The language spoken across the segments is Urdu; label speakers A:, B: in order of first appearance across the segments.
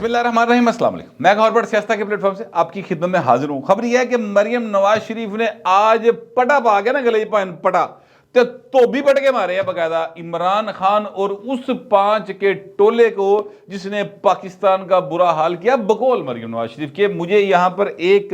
A: بسم اللہ الرحمن الرحیم، السلام علیکم۔ میں گورنمنٹ سیاستہ کے پلیٹ فارم سے آپ کی خدمت میں حاضر ہوں۔ خبر یہ ہے کہ مریم نواز شریف نے آج پٹا پا کے نا گلے پائن پٹا تو بھی پٹ کے مارے ہیں باقاعدہ عمران خان اور اس 5 کے ٹولے کو جس نے پاکستان کا برا حال کیا بقول مریم نواز شریف کے۔ مجھے یہاں پر ایک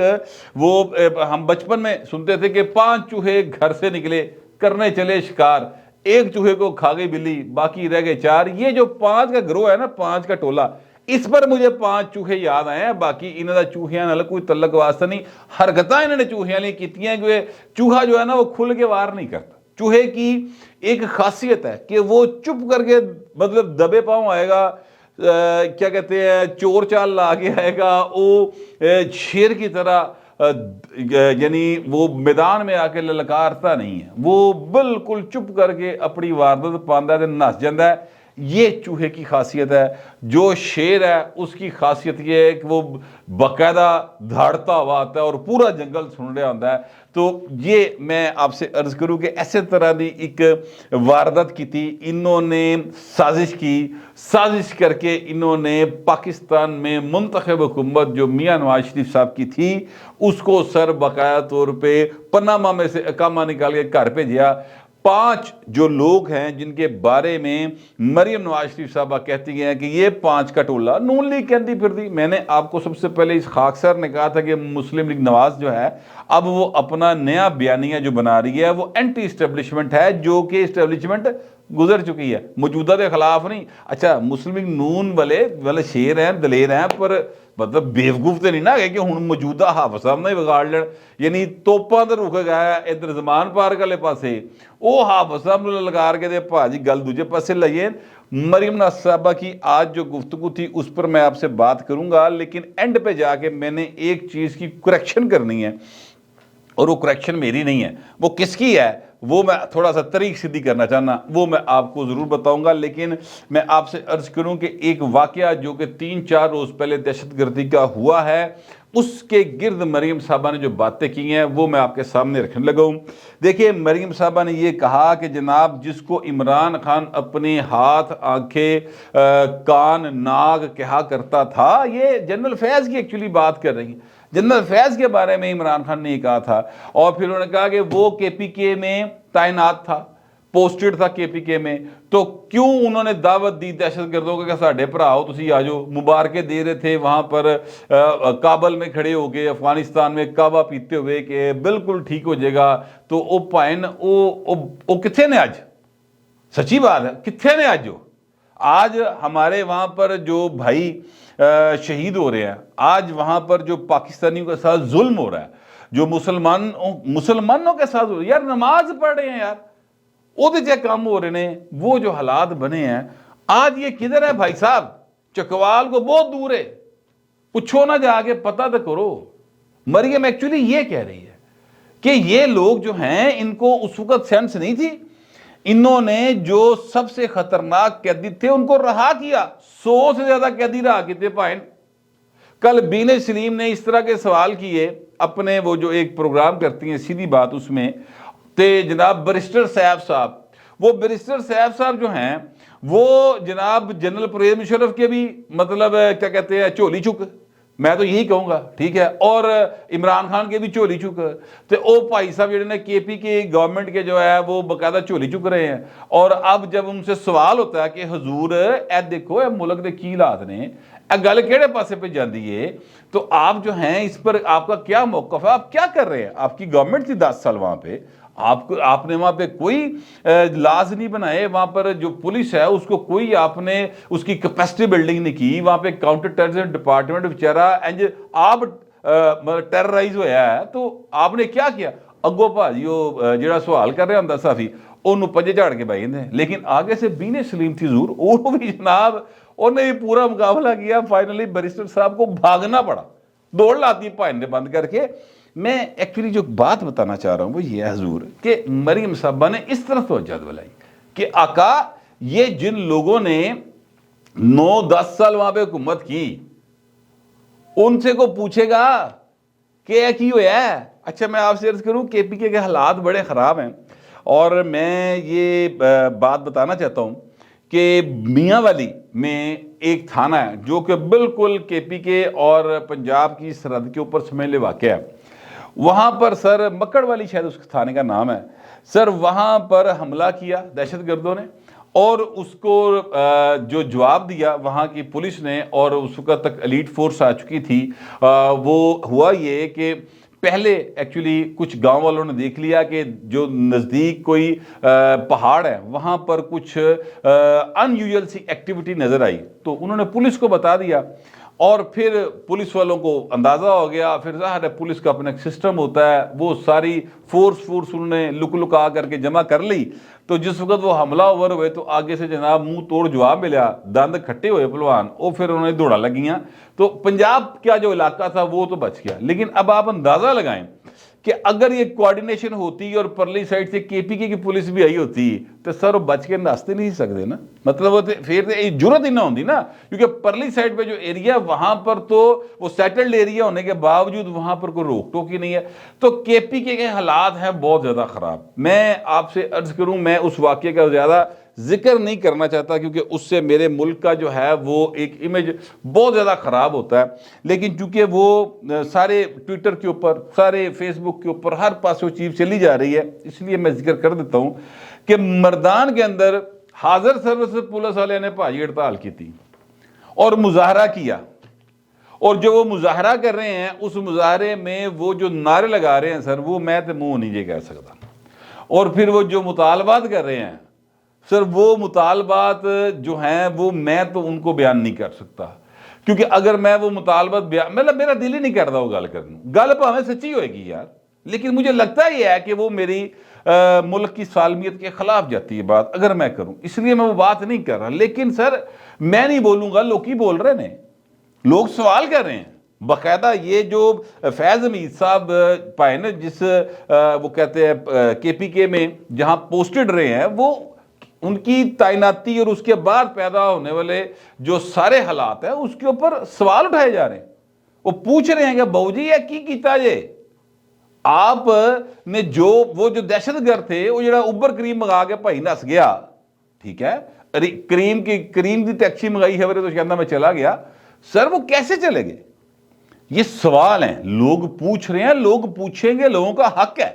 A: وہ ہم بچپن میں سنتے تھے کہ 5 چوہے گھر سے نکلے کرنے چلے شکار، ایک چوہے کو کھا گئی بلی باقی رہ گئے 4۔ یہ جو 5 کا گروہ ہے نا، 5 کا ٹولہ، اس پر مجھے 5 چوہے یاد آئے ہیں۔ باقی انہوں نے چوہیاں نہ کوئی تعلق واسطہ نہیں، حرکتاں انہوں نے چوہیاں لی کیتی ہیں کہ چوہا جو ہے نا وہ کھل کے وار نہیں کرتا۔ چوہے کی ایک خاصیت ہے کہ وہ چپ کر کے مطلب دبے پاؤں آئے گا، کیا کہتے ہیں چور چال لا کے آئے گا، وہ شیر کی طرح یعنی وہ میدان میں آ کے للکارتا نہیں ہے، وہ بالکل چپ کر کے اپنی واردت پاندہ دے نس جاندہ ہے۔ یہ چوہے کی خاصیت ہے۔ جو شیر ہے اس کی خاصیت یہ ہے کہ وہ باقاعدہ دھاڑتا ہوا آتا ہے اور پورا جنگل سن رہا ہوتا ہے۔ تو یہ میں آپ سے عرض کروں کہ ایسے طرح دی ایک واردت کی تھی، انہوں نے سازش کر کے انہوں نے پاکستان میں منتخب حکومت جو میاں نواز شریف صاحب کی تھی اس کو سر بقایا طور پہ پناما میں سے اقامہ نکال کے گھر بھیجا۔ 5 جو لوگ ہیں جن کے بارے میں مریم نواز شریف صاحبہ کہتی ہیں کہ یہ 5 کا ٹولہ نون لیگ کہتی پھر دی۔ میں نے آپ کو سب سے پہلے اس خاکسار نے کہا تھا کہ مسلم لیگ نواز جو ہے اب وہ اپنا نیا بیانیہ جو بنا رہی ہے وہ اینٹی اسٹیبلشمنٹ ہے، جو کہ اسٹیبلشمنٹ گزر چکی ہے، موجودہ دے خلاف نہیں۔ اچھا مسلم لیگ نون والے شیر ہیں، دلیر ہیں، پر مطلب بیوقوف تے نہیں نہ گئے کہ ہن موجودہ حافظ صاحب نے بگاڑ لین، یعنی توپاں تے رک گیا ادھر زمان پارک والے پاسے، او حافظ صاحب نے للکار کے دے بھاجی گل دوجے پاسے لائیے۔ مریم نواز صاحبہ کی آج جو گفتگو تھی اس پر میں آپ سے بات کروں گا، لیکن اینڈ پہ جا کے میں نے ایک چیز کی کریکشن کرنی ہے، اور وہ کریکشن میری نہیں ہے، وہ کس کی ہے وہ میں تھوڑا سا طریق سیدھی کرنا چاہنا، وہ میں آپ کو ضرور بتاؤں گا۔ لیکن میں آپ سے عرض کروں کہ ایک واقعہ جو کہ 3-4 روز پہلے دہشت گردی کا ہوا ہے، اس کے گرد مریم صاحبہ نے جو باتیں کی ہیں وہ میں آپ کے سامنے رکھنے لگا ہوں۔ دیکھیں مریم صاحبہ نے یہ کہا کہ جناب جس کو عمران خان اپنے ہاتھ، آنکھیں، کان، ناک کہا کرتا تھا، یہ جنرل فیض کی ایکچولی بات کر رہی ہیں۔ جنرل فیض کے بارے میں عمران خان نے یہ کہا تھا، اور پھر انہوں نے کہا کہ وہ کے پی کے میں تعینات تھا، پوسٹڈ تھا کے پی کے میں، تو کیوں انہوں نے دعوت دی دہشت گردوں کو کہ ساڈے بھراؤ تسی آ جاؤ، مبارکیں دے رہے تھے وہاں پر کابل میں کھڑے ہو کے، افغانستان میں کعبہ پیتے ہوئے کہ بالکل ٹھیک ہو جائے گا۔ تو او پائن او کتھے نے آج؟ سچی بات ہے، کتھے نے آج ہمارے وہاں پر جو بھائی شہید ہو رہے ہیں، آج وہاں پر جو پاکستانیوں کے ساتھ ظلم ہو رہا ہے، جو مسلمانوں کے ساتھ ہو رہا ہے، یار نماز پڑھ رہے ہیں، یار وہ دے کام ہو رہے ہیں، وہ جو حالات بنے ہیں آج یہ کدھر ہے بھائی صاحب؟ چکوال کو بہت دور ہے، پوچھو نہ جا کے پتہ تو کرو۔ مریم ایکچولی یہ کہہ رہی ہے کہ یہ لوگ جو ہیں ان کو اس وقت سینس نہیں تھی، انہوں نے جو سب سے خطرناک قیدی تھے ان کو رہا کیا، 100 سے زیادہ قیدی رہا کیتے پائن۔ کل بین سلیم نے اس طرح کے سوال کیے اپنے، وہ جو ایک پروگرام کرتی ہیں سیدھی بات، اس میں تے جناب بیرسٹر صاحب، وہ بیرسٹر صاحب جو ہیں وہ جناب جنرل پرویز مشرف کے بھی مطلب کیا کہتے ہیں چولی چک، میں تو یہی کہوں گا، ٹھیک ہے، اور عمران خان کے بھی چولی چک، تو او بھائی صاحب جڑے نے کے پی کے گورنمنٹ کے جو ہے وہ باقاعدہ چولی چک رہے ہیں۔ اور اب جب ان سے سوال ہوتا ہے کہ حضور اے دیکھو اے ملک دے کی حالات نے، اے گل کیڑے پاسے پہ جاندی ہے، تو آپ جو ہیں اس پر آپ کا کیا موقف ہے، آپ کیا کر رہے ہیں؟ آپ کی گورنمنٹ تھی 10 سال وہاں پہ، آپ نے وہاں پہ کوئی لاز نہیں بنائے، وہاں پر جو پولیس ہے اس کو کوئی آپ نے اس کی کیپیسٹی بلڈنگ نہیں کی، وہاں پہ کاؤنٹر ٹیررزم ڈپارٹمنٹ بیچارہ آپ ٹیررائز ہویا ہے، تو آپ نے کیا کیا؟ اگو بھاجی وہ جڑا سوال کر رہا ہوں صحافی انہوں پنجے جھاڑ کے بھائی ہیں، لیکن آگے سے بین سلیم تھی ضرور، وہ بھی جناب انہوں نے پورا مقابلہ کیا، فائنلی بیرسٹر صاحب کو بھاگنا پڑا، دوڑ لاتی پائن نے بند کر کے۔ میں ایکچولی جو بات بتانا چاہ رہا ہوں وہ یہ ہے حضور کہ مریم صاحبہ نے اس طرح توجہ دلائی کہ آقا یہ جن لوگوں نے 9-10 سال وہاں پہ حکومت کی ان سے کو پوچھے گا کہ کی ہوا ہے؟ اچھا میں آپ سے عرض کروں کے پی کے حالات بڑے خراب ہیں، اور میں یہ بات بتانا چاہتا ہوں کہ میاں والی میں ایک تھانہ ہے جو کہ بالکل کے پی کے اور پنجاب کی سرحد کے اوپر سمجھ لے واقع ہے. وہاں پر سر مکڑ والی شاید اس تھانے کا نام ہے سر, وہاں پر حملہ کیا دہشت گردوں نے, اور اس کو جو جواب دیا وہاں کی پولیس نے, اور اس وقت تک ایلیٹ فورس آ چکی تھی. وہ ہوا یہ کہ پہلے ایکچولی کچھ گاؤں والوں نے دیکھ لیا کہ جو نزدیک کوئی پہاڑ ہے وہاں پر کچھ ان یوزل سی ایکٹیویٹی نظر آئی, تو انہوں نے پولیس کو بتا دیا, اور پھر پولیس والوں کو اندازہ ہو گیا. پھر ظاہر ہے پولیس کا اپنا ایک سسٹم ہوتا ہے, وہ ساری فورس انہوں نے لکا کر کے جمع کر لی. تو جس وقت وہ حملہ اوور ہوئے تو آگے سے جناب منہ توڑ جواب ملا, دند کھٹے ہوئے پہلوان, اور پھر انہوں نے دوڑا لگیاں. تو پنجاب کا جو علاقہ تھا وہ تو بچ گیا. لیکن اب آپ اندازہ لگائیں کہ اگر یہ کوارڈینیشن ہوتی اور پرلی سائڈ سے کے پی کے کی پولیس بھی آئی ہوتی تو سر وہ بچ کے ناستے نہیں سکتے نا, مطلب وہ پھر جرت ہی نہ ہوتی نا, کیونکہ پرلی سائڈ پہ جو ایریا وہاں پر تو وہ سیٹلڈ ایریا ہونے کے باوجود وہاں پر کوئی روک ٹوک ہی نہیں ہے. تو کے پی کے حالات ہیں بہت زیادہ خراب. میں آپ سے عرض کروں, میں اس واقعے کا زیادہ ذکر نہیں کرنا چاہتا کیونکہ اس سے میرے ملک کا جو ہے وہ ایک امیج بہت زیادہ خراب ہوتا ہے. لیکن چونکہ وہ سارے ٹویٹر کے اوپر, سارے فیس بک کے اوپر ہر پاس وہ چیز چلی جا رہی ہے, اس لیے میں ذکر کر دیتا ہوں کہ مردان کے اندر حاضر سروس پولیس والے نے بھاجی ہڑتال کی تھی اور مظاہرہ کیا, اور جو وہ مظاہرہ کر رہے ہیں اس مظاہرے میں وہ جو نعرے لگا رہے ہیں سر, وہ میں تو منہ نہیں کہہ سکتا. اور پھر وہ جو مطالبات کر رہے ہیں سر, وہ مطالبات جو ہیں وہ میں تو ان کو بیان نہیں کر سکتا, کیونکہ اگر میں وہ مطالبات بیان, مطلب میرا دل ہی نہیں کرتا وہ گل کرنے. گل پاویں سچی ہوئے گی یار, لیکن مجھے لگتا یہ ہے کہ وہ میری ملک کی سالمیت کے خلاف جاتی ہے بات اگر میں کروں, اس لیے میں وہ بات نہیں کر رہا. لیکن سر میں نہیں بولوں گا, لوگ ہی بول رہے ہیں, لوگ سوال کر رہے ہیں باقاعدہ. یہ جو فیض حمید صاحب پائے نا, جس وہ کہتے ہیں کے پی کے میں جہاں پوسٹڈ رہے ہیں, وہ ان کی تعیناتی اور اس کے بعد پیدا ہونے والے جو سارے حالات ہیں اس کے اوپر سوال اٹھائے جا رہے ہیں. وہ پوچھ رہے ہیں کہ بہو جی یہ کی کیتا یہ آپ نے, وہ جو دہشت گرد تھے وہ جڑا اوبر کریم منگا کے بھائی نس گیا, ٹھیک ہے, کریم دی ٹیکسی منگائی ہے تو کہنا میں چلا گیا. سر وہ کیسے چلے گئے؟ یہ سوال ہیں, لوگ پوچھ رہے ہیں, لوگ پوچھیں گے, لوگوں کا حق ہے.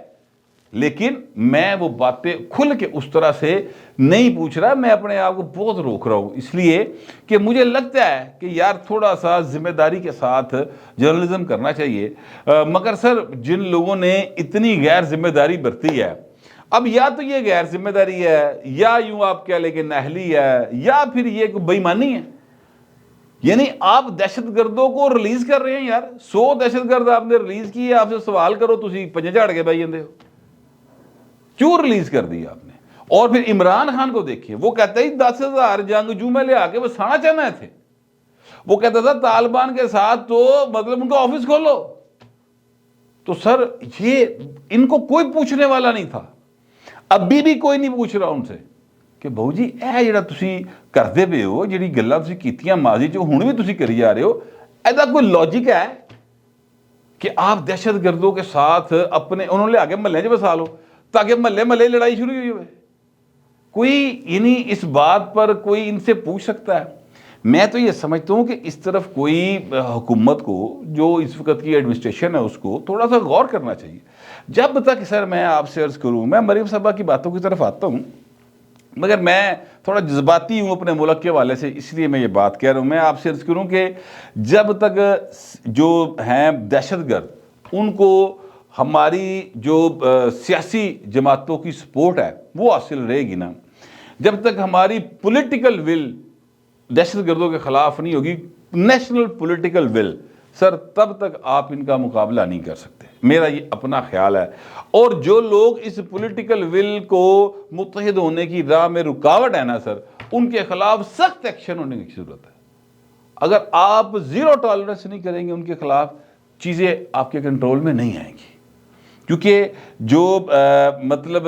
A: لیکن میں وہ باتیں کھل کے اس طرح سے نہیں پوچھ رہا, میں اپنے آپ کو بہت روک رہا ہوں, اس لیے کہ مجھے لگتا ہے کہ یار تھوڑا سا ذمہ داری کے ساتھ جرنلزم کرنا چاہیے. مگر سر جن لوگوں نے اتنی غیر ذمہ داری برتی ہے, اب یا تو یہ غیر ذمہ داری ہے, یا یوں آپ کہہ لیں کہ نااہلی ہے, یا پھر یہ کوئی بے ایمانی ہے. یعنی آپ دہشت گردوں کو ریلیز کر رہے ہیں یار, 100 دہشت گرد آپ نے ریلیز کیے, آپ سے سوال کرو تسی پنجے جھاڑ کے بھائی جاندے ہو, کیوں ریلیز کر دی آپ نے؟ اور پھر عمران خان کو دیکھیں, وہ کہتا ہے 10,000 جنگجو میں لے آ کے بسانا چاہنا تھے. وہ کہتا تھا طالبان کے ساتھ تو مطلب ان کا آفس کھولو. تو سر یہ ان کو کوئی پوچھنے والا نہیں تھا, ابھی بھی کوئی نہیں پوچھ رہا ان سے کہ بہو جی اے جڑا تسی کرتے پے ہو, جڑی گلاں تسی کیتیاں ماضی چ ہن بھی تسی کری جا رہے ہو, ایدا کوئی لاجک ہے کہ آپ دہشت گردوں کے ساتھ اپنے انہوں نے لے آگے محلے چ بسا لو تاکہ محلے لڑائی شروع ہوئی ہوئے؟ کوئی یعنی اس بات پر کوئی ان سے پوچھ سکتا ہے؟ میں تو یہ سمجھتا ہوں کہ اس طرف کوئی حکومت کو, جو اس وقت کی ایڈمنسٹریشن ہے, اس کو تھوڑا سا غور کرنا چاہیے. جب تک سر میں آپ سے عرض کروں, میں مریم صاحبہ کی باتوں کی طرف آتا ہوں, مگر میں تھوڑا جذباتی ہوں اپنے ملک کے حوالے سے, اس لیے میں یہ بات کہہ رہا ہوں. میں آپ سے عرض کروں کہ جب تک جو ہیں دہشت گرد, ان کو ہماری جو سیاسی جماعتوں کی سپورٹ ہے وہ حاصل رہے گی نا, جب تک ہماری پولیٹیکل ول دہشت گردوں کے خلاف نہیں ہوگی, نیشنل پولیٹیکل ول, سر تب تک آپ ان کا مقابلہ نہیں کر سکتے, میرا یہ اپنا خیال ہے. اور جو لوگ اس پولیٹیکل ول کو متحد ہونے کی راہ میں رکاوٹ ہے نا سر, ان کے خلاف سخت ایکشن ہونے کی ضرورت ہے. اگر آپ زیرو ٹالرنس نہیں کریں گے ان کے خلاف, چیزیں آپ کے کنٹرول میں نہیں آئیں گی. کیونکہ جو مطلب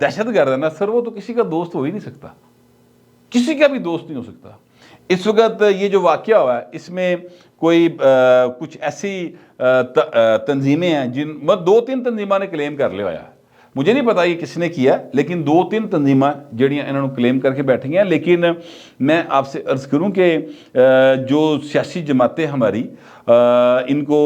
A: دہشت گرد ہے نا سر, وہ تو کسی کا دوست ہو ہی نہیں سکتا, کسی کا بھی دوست نہیں ہو سکتا. اس وقت یہ جو واقعہ ہوا ہے اس میں کوئی کچھ ایسی تنظیمیں ہیں جن 2-3 تنظیموں نے کلیم کر لیا ہوا ہے, مجھے نہیں پتا یہ کس نے کیا، لیکن 2-3 تنظیمیں جڑیاں انہوں نے کلیم کر کے بیٹھی ہیں. لیکن میں آپ سے عرض کروں کہ جو سیاسی جماعتیں ہماری ان کو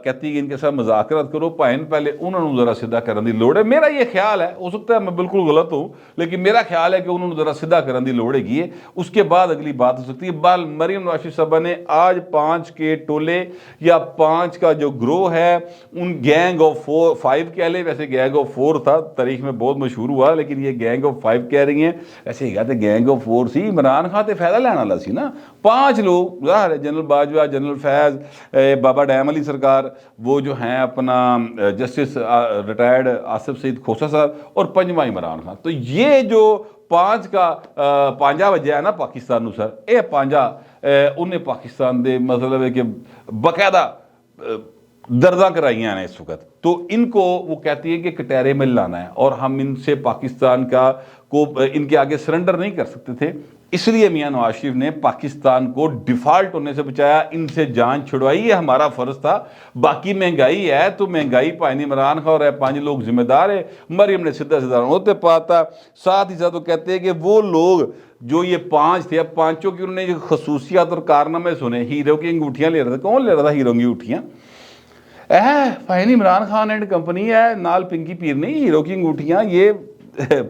A: کہتی کہ ان کے ساتھ مذاکرات کرو، پہلے انہوں نے ذرا سیدھا کرنے دی لوڑ ہے. میرا یہ خیال ہے، ہو سکتا ہے میں بالکل غلط ہوں، لیکن میرا خیال ہے کہ انہوں نے ذرا سیدھا کرنے دی لوڑ ہے. اس کے بعد اگلی بات ہو سکتی ہے. بال مریم نواز شریف صاحبہ نے آج 5 کے ٹولے یا 5 کا جو گروہ ہے، ان گینگ آف 5 کہہ لیں، ویسے گینگ آف 4 تھا، تاریخ میں بہت مشہور ہوا، لیکن یہ گینگ آف 5 کہہ رہی ہیں. ایسے ہی کہتے گینگ آف 4 سی، عمران خان تے فائدہ لینا والا سی نا. 5 لوگ ظاہر ہے، جنرل باجوہ، جنرل فیض، بابا ڈیم علی سرکار، وہ جو ہیں اپنا جسٹس ریٹائرڈ آصف سعید کھوسہ صاحب، اور 5واں عمران خان. تو یہ جو 5 کا پانجا وجہ ہے نا پاکستان نو سر، اے پانجا انہیں پاکستان دے مطلب ہے کہ باقاعدہ درداں کرائیاں ہیں اس وقت. تو ان کو وہ کہتی ہے کہ کٹہرے میں لانا ہے، اور ہم ان سے پاکستان کا کو ان کے آگے سرنڈر نہیں کر سکتے تھے. اس لیے میاں نواز شریف نے پاکستان کو ڈیفالٹ ہونے سے بچایا، ان سے جان چھڑوائی. یہ ہمارا فرض تھا. باقی مہنگائی ہے تو مہنگائی پائنی عمران خان اور 5 لوگ ذمہ دار ہے. مریم نے سیدھا ہوتے پاتا. ساتھ ہی ساتھ وہ کہتے ہیں کہ وہ لوگ جو یہ 5 تھے، اب 5 کی انہوں نے خصوصیات اور کارنامے سنے. ہیرو کی انگوٹھیاں لے رہا تھا. کون لے رہا تھا ہیرو کی انگوٹھیاں؟ Fine Imran Khan and company ہے، نال پنکی پیر نہیں. ہیرو کی انگوٹھیاں یہ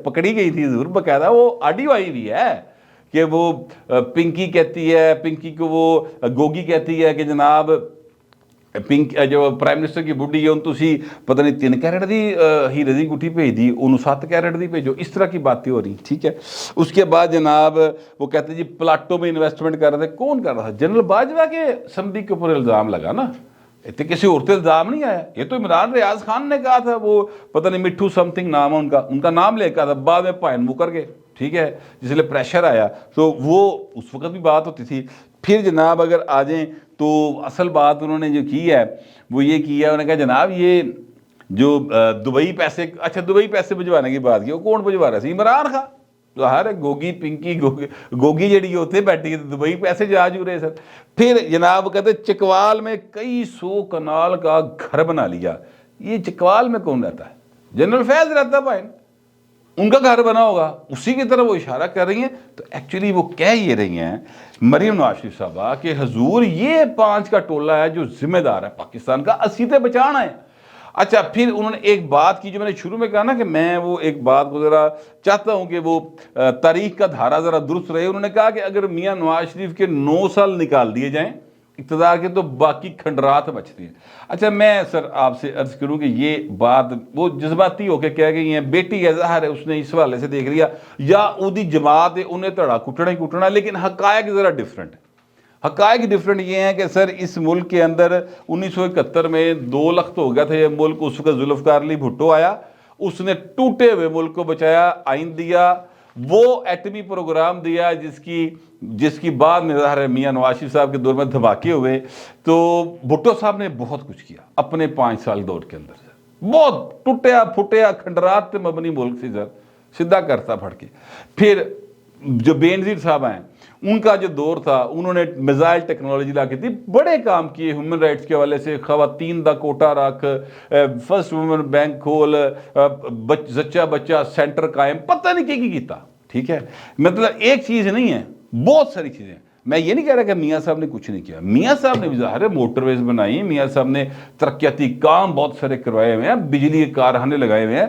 A: پکڑی گئی تھی ضرور، باقاعدہ وہ آڈیو آئی ہوئی ہے کہ وہ پنکی کہتی ہے، پنکی کو وہ گوگی کہتی ہے کہ جناب پنک جو پرائم منسٹر کی بڈھی ہے ان تسی پتہ نہیں 3 کیرٹ دی ہیرے دی انگوٹھی بھیج دی، انہوں 7 کیرٹ دی بھیجو. اس طرح کی باتیں ہو رہی، ٹھیک ہے. اس کے بعد جناب وہ کہتے جی پلاٹوں میں انویسٹمنٹ کر رہے تھے. کون کر رہا تھا؟ جنرل باجوہ کے سمدھی کے اوپر الزام لگا نا. اتنے کسی اور سے الزام نہیں آیا. یہ تو عمران ریاض خان نے کہا تھا، وہ پتہ نہیں مٹھو سم تھنگ نام ہے ان کا نام لے کہا تھا. بعد میں پائن مکر گئے، ٹھیک ہے، جس لئے پریشر آیا. تو وہ اس وقت بھی بات ہوتی تھی. پھر جناب اگر آ جائیں تو اصل بات انہوں نے جو کی ہے وہ یہ کی ہے، انہوں نے کہا جناب یہ جو دبئی پیسے، اچھا دبئی پیسے بھجوانے کی بات کی، وہ کون بھجوا رہا سی؟ عمران خان. ظاہر ہے گوگی پنکی گوگی جڑی ہوتے بیٹھی دبئی پیسے جا جو رہے سر. پھر جناب کہتے چکوال میں کئی 100 کنال کا گھر بنا لیا. یہ چکوال میں کون رہتا ہے؟ جنرل فیض رہتا بھائی، ان کا گھر بنا ہوگا، اسی کی طرح وہ اشارہ کر رہی ہیں. تو ایکچولی وہ کہہ یہ رہی ہیں مریم نواز شریف صاحبہ کہ حضور یہ 5 کا ٹولہ ہے جو ذمہ دار ہے پاکستان کا، اسیتے بچانا ہے. اچھا پھر انہوں نے ایک بات کی جو میں نے شروع میں کہا نا کہ میں وہ ایک بات کو ذرا چاہتا ہوں کہ وہ تاریخ کا دھارا ذرا درست رہے. انہوں نے کہا کہ اگر میاں نواز شریف کے 9 سال نکال دیے جائیں اقتدار کے تو باقی کھنڈرات بچتی ہیں. اچھا میں سر آپ سے عرض کروں کہ یہ بات وہ جذباتی ہو کے کہہ گئی ہیں. بیٹی ہے ظاہر ہے اس نے اس حوالے سے دیکھ لیا، یا اودی جماعت ہے انہیں تڑا کٹنا ہی کٹنا. لیکن حقائق ذرا ڈیفرنٹ ہے. حقائق ڈیفرنٹ یہ ہیں کہ سر اس ملک کے اندر 1971 میں 2 لخت ہو گیا تھا یہ ملک. اس وقت ذوالفقار علی بھٹو آیا، اس نے ٹوٹے ہوئے ملک کو بچایا، آئین دیا، وہ ایٹمی پروگرام دیا جس کی بعد میں ظاہر ہے میاں نواز شریف صاحب کے دور میں دھماکے ہوئے. تو بھٹو صاحب نے بہت کچھ کیا اپنے 5 سال دور کے اندر. بہت ٹوٹیا پھٹیا کھنڈرات تے مبنی ملک سی سر، سیدھا کرتا پھڑ کے. پھر جو بینظیر صاحب ہیں ان کا جو دور تھا، انہوں نے میزائل ٹیکنالوجی لا کے تھی، بڑے کام کیے ہیومن رائٹس کے حوالے سے. خواتین دا کوٹا رکھ، فرسٹ وومن بینک کھول، زچہ بچہ سینٹر قائم، پتہ نہیں کی کیتا. ٹھیک ہے، مطلب ایک چیز نہیں ہے، بہت ساری چیزیں. میں یہ نہیں کہہ رہا کہ میاں صاحب نے کچھ نہیں کیا. میاں صاحب نے بھی ظاہر ہے موٹر ویز بنائی، میاں صاحب نے ترقیاتی کام بہت سارے کروائے ہوئے ہیں، بجلی کے کارخانے لگائے ہوئے ہیں.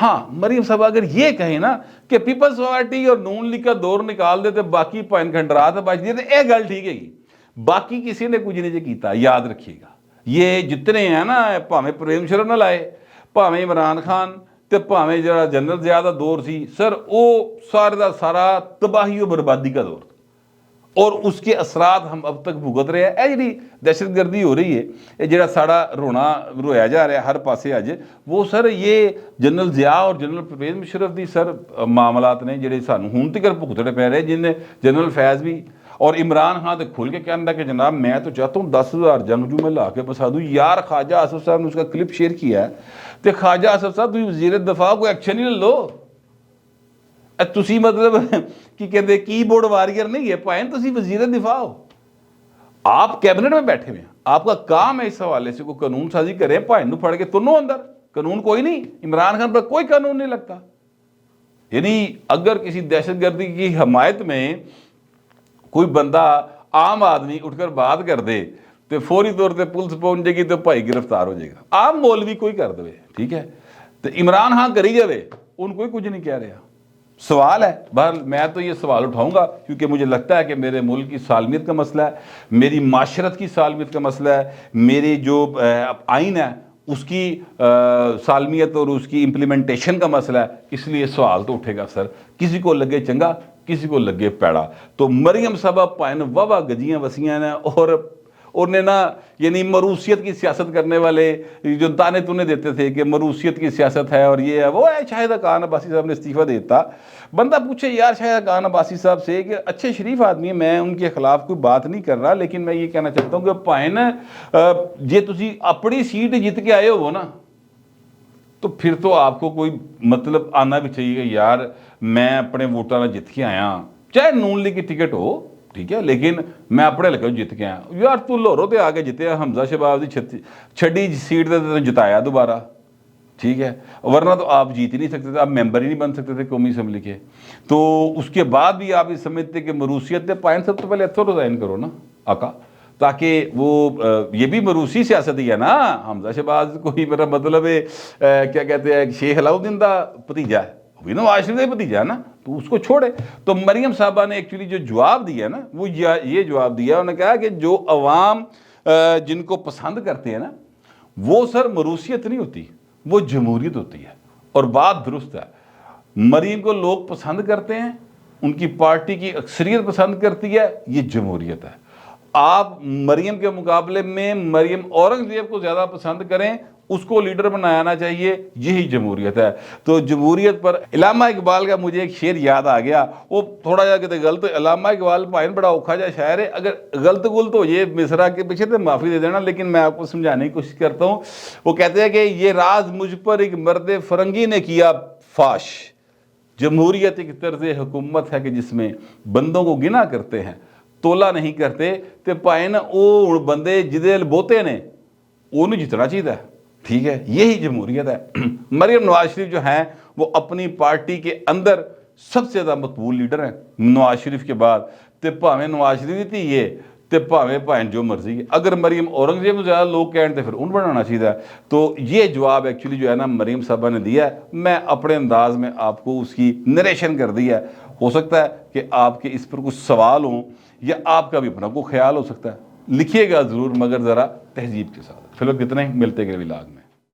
A: ہاں مریم صاحب اگر یہ کہیں نا کہ پیپلز پارٹی اور نون لیگ کا دور نکال دیتے باقی پوائنٹ کھنڈرات بچ دیے تو یہ گل ٹھیک ہے گی. باقی کسی نے کچھ نہیں کیتا. یاد رکھیے گا یہ جتنے ہیں نا، پاویں پرویز مشرف نہ لائے، پاویں عمران خان تے پاویں جڑا جنرل زیادہ دور سی سر، وہ سارے دا سارا تباہی و بربادی کا دور تھا، اور اس کے اثرات ہم اب تک بھگت رہے ہیں. اے جڑی دہشت گردی ہو رہی ہے، یہ جڑا ساڑا رویا جا رہا ہے ہر پاسے اج، وہ سر یہ جنرل ضیاء اور جنرل پرویز مشرف دی سر معاملات نے جڑے سانو ہون تک بھگتنے پہ رہے. جن جنرل فیض بھی اور عمران خان تے کھل کے کہنا کہ جناب میں تو چاہتا ہوں 10,000 جنگجو میں لا کے بسا دوں. یار خواجہ آصف صاحب نے اس کا کلپ شیئر کیا ہے، تو خواجہ آصف صاحب تھی وزیر دفاع کو ایکشن ہی لے لو. تسی مطلب کی کہتے کی بورڈ واریر نہیں ہے، پائیں تسی وزیر دفاع ہو، آپ کیبنٹ میں بیٹھے ہوئے ہیں، آپ کا کام ہے اس حوالے سے کوئی قانون سازی کریں، پائیں نو پھڑ کے تنو اندر. قانون کوئی نہیں, عمران خان پر کوئی قانون نہیں لگتا. یعنی اگر کسی دہشت گردی کی حمایت میں کوئی بندہ عام آدمی اٹھ کر بات کر دے تو فوری طور پہ پولیس پہنچ جائے گی تو بھائی گرفتار ہو جائے گا. عام مولوی کوئی کر دے, ٹھیک ہے, تو عمران خان کری جاوے, ان کوئی کچھ نہیں کہہ رہا. سوال ہے, بہرحال میں تو یہ سوال اٹھاؤں گا کیونکہ مجھے لگتا ہے کہ میرے ملک کی سالمیت کا مسئلہ ہے, میری معاشرت کی سالمیت کا مسئلہ ہے, میری جو آئین ہے اس کی سالمیت اور اس کی امپلیمنٹیشن کا مسئلہ ہے. اس لیے سوال تو اٹھے گا سر, کسی کو لگے چنگا کسی کو لگے پیڑا. تو مریم صاحبہ پائن واہ گجیاں وسیاں نے, اور نے نا یعنی مروسیت کی سیاست کرنے والے جو تانے تونے دیتے تھے کہ مروسیت کی سیاست ہے اور یہ ہے وہ ہے. شاہد خان عباسی صاحب نے استعفیٰ دیتا. بندہ پوچھے یار شاہد خان عباسی صاحب سے کہ اچھے شریف آدمی ہیں, میں ان کے خلاف کوئی بات نہیں کر رہا, لیکن میں یہ کہنا چاہتا ہوں کہ پائن جے تسی اپنی سیٹ جیت کے آئے ہو نا تو پھر تو آپ کو کوئی مطلب آنا بھی چاہیے کہ یار میں اپنے ووٹاں جیت کے آیا, چاہے نون لیگ کی ٹکٹ ہو, ٹھیک ہے, لیکن میں اپنے لگے جیت کے آیا. یار تو لاہوروں تے آ کے جیتے, حمزہ شہباز کی چھڈی سیٹ تے جتایا دوبارہ, ٹھیک ہے, ورنہ تو آپ جیت ہی نہیں سکتے تھے, آپ ممبر ہی نہیں بن سکتے تھے قومی اسمبلی کے. تو اس کے بعد بھی آپ یہ سمجھتے کہ مروسیت تے پائن سب تو پہلے اتھو ریزائن کرو نا آقا, تاکہ وہ یہ بھی مروسی سیاست ہی ہے نا. حمزہ شہباز کوئی میرا مطلب ہے کیا کہتے ہیں شیخ علاؤدین دا بھتیجا ہے, وہ نواز شریف کا بھتیجا ہے نا, تو اس کو چھوڑے. تو مریم صاحبہ نے ایکچولی جو جواب دیا نا وہ یہ جواب دیا, انہوں نے کہا کہ جو عوام جن کو پسند کرتے ہیں نا وہ سر مروسیت نہیں ہوتی, وہ جمہوریت ہوتی ہے. اور بات درست ہے, مریم کو لوگ پسند کرتے ہیں, ان کی پارٹی کی اکثریت پسند کرتی ہے, یہ جمہوریت ہے. آپ مریم کے مقابلے میں مریم اورنگزیب کو زیادہ پسند کریں, اس کو لیڈر بنانا چاہیے, یہی جمہوریت ہے. تو جمہوریت پر علامہ اقبال کا مجھے ایک شعر یاد آ گیا, وہ تھوڑا جا کہتے غلط, علامہ اقبال پائن بڑا اوکھا جا شاعر ہے, اگر غلط گلت ہو یہ مصرع کے پیچھے تو معافی دے دینا, لیکن میں آپ کو سمجھانے کی کوشش کرتا ہوں. وہ کہتے ہیں کہ یہ راز مجھ پر ایک مرد فرنگی نے کیا فاش, جمہوریت ایک طرز حکومت ہے کہ جس میں بندوں کو گنا کرتے ہیں, تولا نہیں کرتے. تے پائن او بندے جدے بوتے نے انہوں جتنا چاہیے, ٹھیک ہے, یہی جمہوریت ہے. مریم نواز شریف جو ہیں وہ اپنی پارٹی کے اندر سب سے زیادہ مقبول لیڈر ہیں نواز شریف کے بعد. تے پاویں نواز شریف تھی یہ تے پاویں پائن جو مرضی ہے, اگر مریم اورنگزیب کو زیادہ لوگ کہیں تو پھر ان بنانا چاہیے. تو یہ جواب ایکچولی جو ہے نا مریم صاحبہ نے دیا ہے, میں اپنے انداز میں آپ کو اس کی نریشن کر دی ہے. ہو سکتا ہے کہ آپ کے اس پر کچھ سوال ہوں یا آپ کا بھی اپنا کوئی خیال ہو سکتا ہے, لکھیے گا ضرور مگر ذرا تہذیب کے ساتھ. فی الوقت اتنا ہی, ملتے گئے ولاگ میں.